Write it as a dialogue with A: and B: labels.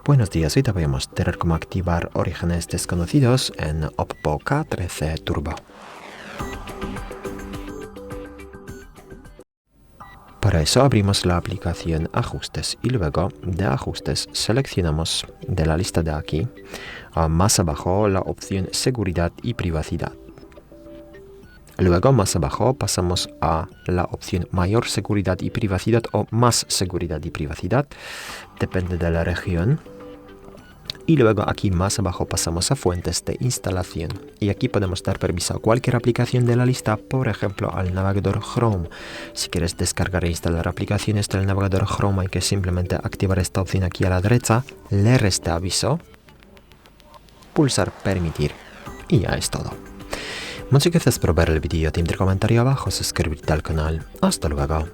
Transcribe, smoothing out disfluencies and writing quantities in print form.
A: Buenos días, hoy te voy a mostrar cómo activar orígenes desconocidos en Oppo K13 Turbo. Para eso abrimos la aplicación Ajustes y luego de Ajustes seleccionamos de la lista de aquí, más abajo la opción Seguridad y Privacidad. Luego más abajo pasamos a la opción Mayor Seguridad y Privacidad o Más Seguridad y Privacidad, depende de la región. Y luego aquí más abajo pasamos a fuentes de instalación. Y aquí podemos dar permiso a cualquier aplicación de la lista, por ejemplo al navegador Chrome. Si quieres descargar e instalar aplicaciones del navegador Chrome hay que simplemente activar esta opción aquí a la derecha, leer este aviso, pulsar permitir y ya es todo. Muchas gracias por ver el vídeo, te comentario abajo, suscríbete al canal. Hasta luego.